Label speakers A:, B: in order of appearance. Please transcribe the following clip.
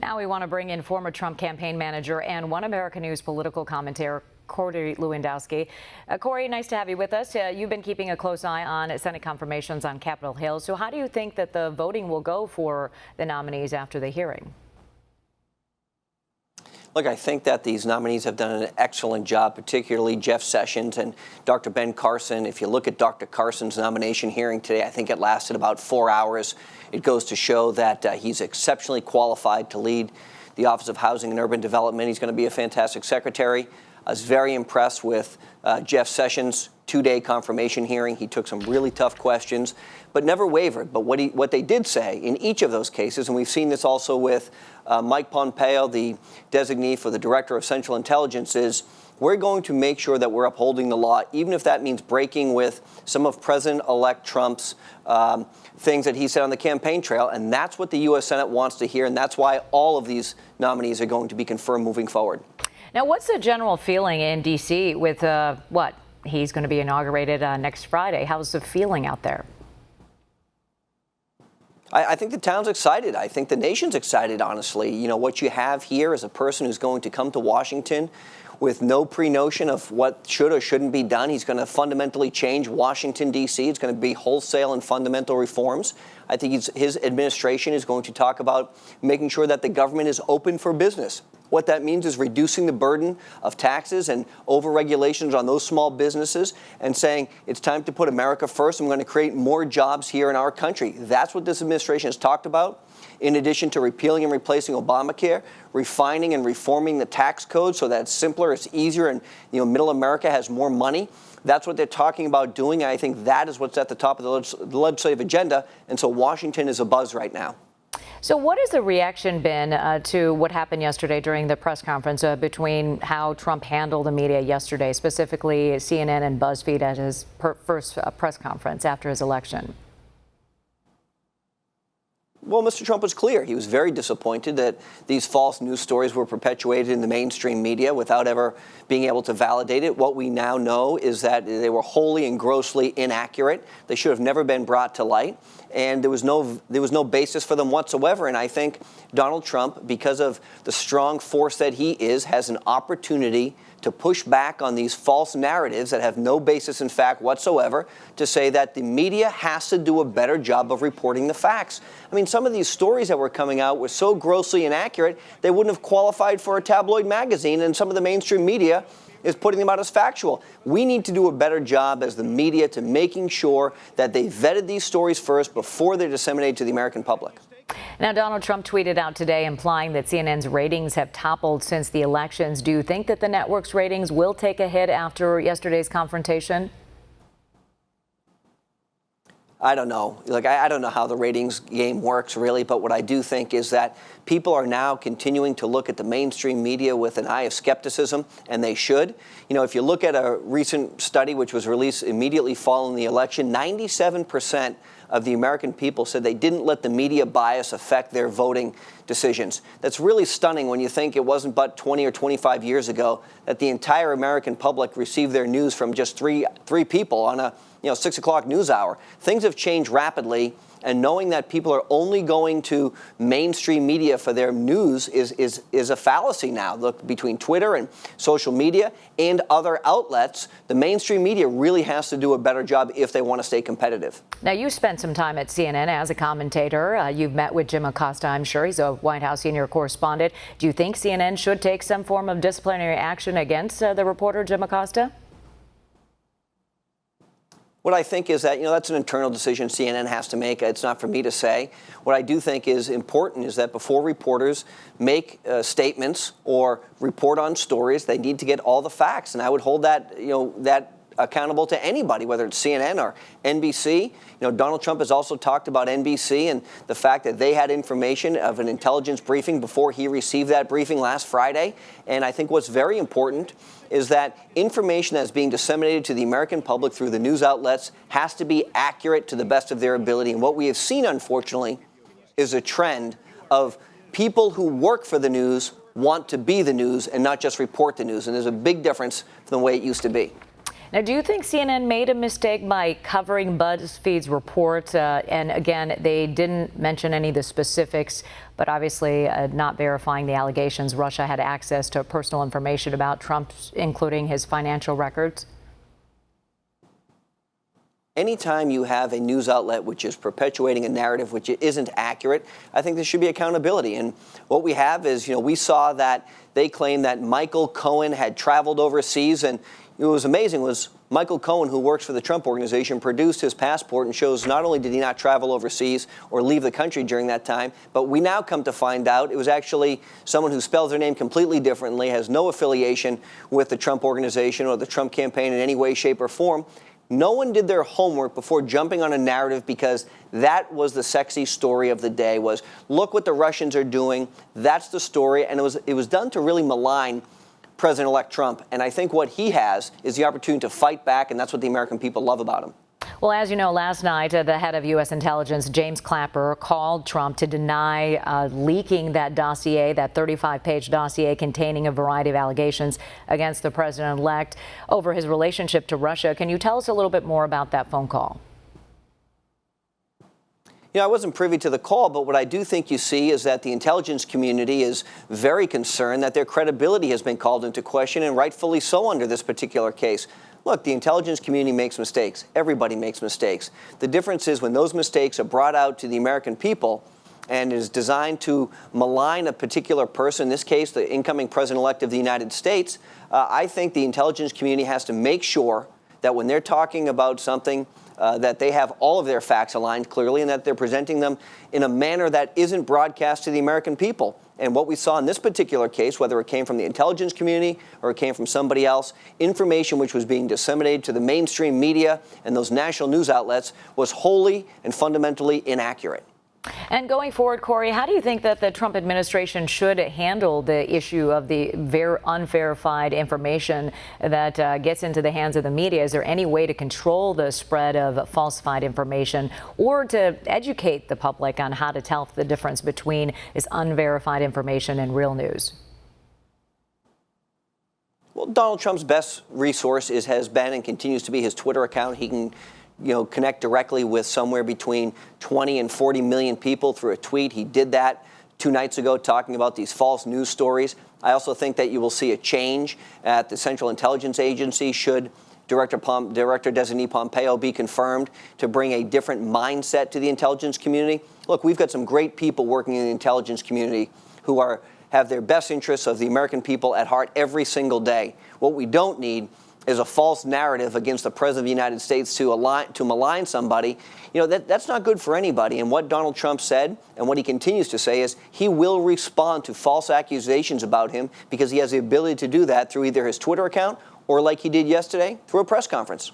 A: Now we want to bring in former Trump campaign manager and One American News political commentator, Corey Lewandowski. Corey, nice to have you with us. You've been keeping a close eye on Senate confirmations on Capitol Hill. So how do you think that the voting will go for the nominees after the hearing?
B: Look, I think that these nominees have done an excellent job, particularly Jeff Sessions and Dr. Ben Carson. If you look at Dr. Carson's nomination hearing today, I think it lasted about 4 hours. It goes to show that he's exceptionally qualified to lead the Office of Housing and Urban Development. He's going to be a fantastic secretary. I was very impressed with Jeff Sessions' two-day confirmation hearing. He took some really tough questions, but never wavered. But what they did say in each of those cases, and we've seen this also with Mike Pompeo, the designee for the Director of Central Intelligence, is we're going to make sure that we're upholding the law, even if that means breaking with some of President-elect Trump's things that he said on the campaign trail. And that's what the U.S. Senate wants to hear, and that's why all of these nominees are going to be confirmed moving forward.
A: Now, what's the general feeling in D.C. with what? He's going to be inaugurated next Friday. How's the feeling out there?
B: I think the town's excited. I think the nation's excited, honestly. You know, what you have here is a person who's going to come to Washington with no pre-notion of what should or shouldn't be done. He's going to fundamentally change Washington, D.C. It's going to be wholesale and fundamental reforms. I think his administration is going to talk about making sure that the government is open for business. What that means is reducing the burden of taxes and over-regulations on those small businesses and saying it's time to put America first and we're going to create more jobs here in our country. That's what this administration has talked about. In addition to repealing and replacing Obamacare, refining and reforming the tax code so that it's simpler, it's easier, and middle America has more money. That's what they're talking about doing. And I think that is what's at the top of the legislative agenda. And so Washington is abuzz right now.
A: So what has the reaction been to what happened yesterday during the press conference between how Trump handled the media yesterday, specifically CNN and BuzzFeed at his first press conference after his election?
B: Well, Mr. Trump was clear. He was very disappointed that these false news stories were perpetuated in the mainstream media without ever being able to validate it. What we now know is that they were wholly and grossly inaccurate. They should have never been brought to light. And there was no basis for them whatsoever. And I think Donald Trump, because of the strong force that he is, has an opportunity to push back on these false narratives that have no basis in fact whatsoever, to say that the media has to do a better job of reporting the facts. I mean, some of these stories that were coming out were so grossly inaccurate, they wouldn't have qualified for a tabloid magazine, and some of the mainstream media is putting them out as factual. We need to do a better job as the media to making sure that they vetted these stories first before they're disseminated to the American public.
A: Now, Donald Trump tweeted out today implying that CNN's ratings have toppled since the elections. Do you think that the network's ratings will take a hit after yesterday's confrontation?
B: I don't know. I don't know how the ratings game works, really, but what I do think is that people are now continuing to look at the mainstream media with an eye of skepticism, and they should. If you look at a recent study which was released immediately following the election, 97% of the American people said they didn't let the media bias affect their voting decisions. That's really stunning when you think it wasn't but 20 or 25 years ago that the entire American public received their news from just three people on a 6 o'clock news hour. Things have changed rapidly, and knowing that people are only going to mainstream media for their news is a fallacy now. Look, between Twitter and social media and other outlets, the mainstream media really has to do a better job if they want to stay competitive.
A: Now, you spent some time at CNN as a commentator. You've met with Jim Acosta, I'm sure. He's a White House senior correspondent. Do you think CNN should take some form of disciplinary action against the reporter Jim Acosta?
B: What I think is that, that's an internal decision CNN has to make. It's not for me to say. What I do think is important is that before reporters make statements or report on stories, they need to get all the facts. And I would hold that, that accountable to anybody, whether it's CNN or NBC. Donald Trump has also talked about NBC and the fact that they had information of an intelligence briefing before he received that briefing last Friday. And I think what's very important is that information that's being disseminated to the American public through the news outlets has to be accurate to the best of their ability. And what we have seen, unfortunately, is a trend of people who work for the news want to be the news and not just report the news. And there's a big difference from the way it used to be.
A: Now, do you think CNN made a mistake by covering BuzzFeed's report? And again, they didn't mention any of the specifics, but obviously not verifying the allegations Russia had access to personal information about Trump, including his financial records?
B: Anytime you have a news outlet which is perpetuating a narrative which isn't accurate, I think there should be accountability. And what we have is, we saw that they claimed that Michael Cohen had traveled overseas. And what was amazing was Michael Cohen, who works for the Trump Organization, produced his passport and shows not only did he not travel overseas or leave the country during that time, but we now come to find out it was actually someone who spells their name completely differently, has no affiliation with the Trump Organization or the Trump campaign in any way, shape, or form. No one did their homework before jumping on a narrative, because that was the sexy story of the day, was look what the Russians are doing. That's the story. And it was done to really malign President-elect Trump. And I think what he has is the opportunity to fight back, and that's what the American people love about him.
A: Well, as you know, last night, the head of U.S. intelligence, James Clapper, called Trump to deny leaking that dossier, that 35-page dossier containing a variety of allegations against the president-elect over his relationship to Russia. Can you tell us a little bit more about that phone call?
B: I wasn't privy to the call, but what I do think you see is that the intelligence community is very concerned that their credibility has been called into question, and rightfully so under this particular case. Look, the intelligence community makes mistakes. Everybody makes mistakes. The difference is when those mistakes are brought out to the American people and is designed to malign a particular person, in this case, the incoming president-elect of the United States, I think the intelligence community has to make sure that when they're talking about something, that they have all of their facts aligned clearly and that they're presenting them in a manner that isn't broadcast to the American people. And what we saw in this particular case, whether it came from the intelligence community or it came from somebody else, information which was being disseminated to the mainstream media and those national news outlets was wholly and fundamentally inaccurate.
A: And going forward, Corey, how do you think that the Trump administration should handle the issue of the unverified information that gets into the hands of the media? Is there any way to control the spread of falsified information or to educate the public on how to tell the difference between this unverified information and real news?
B: Well, Donald Trump's best resource has been and continues to be his Twitter account. He can connect directly with somewhere between 20 and 40 million people through a tweet. He did that 2 nights ago, talking about these false news stories. I also think that you will see a change at the Central Intelligence Agency should Director Designee Pompeo be confirmed, to bring a different mindset to the intelligence community. Look, we've got some great people working in the intelligence community who have their best interests of the American people at heart every single day. What we don't need is a false narrative against the President of the United States to malign somebody. That's not good for anybody. And what Donald Trump said and what he continues to say is he will respond to false accusations about him because he has the ability to do that through either his Twitter account or, like he did yesterday, through a press conference.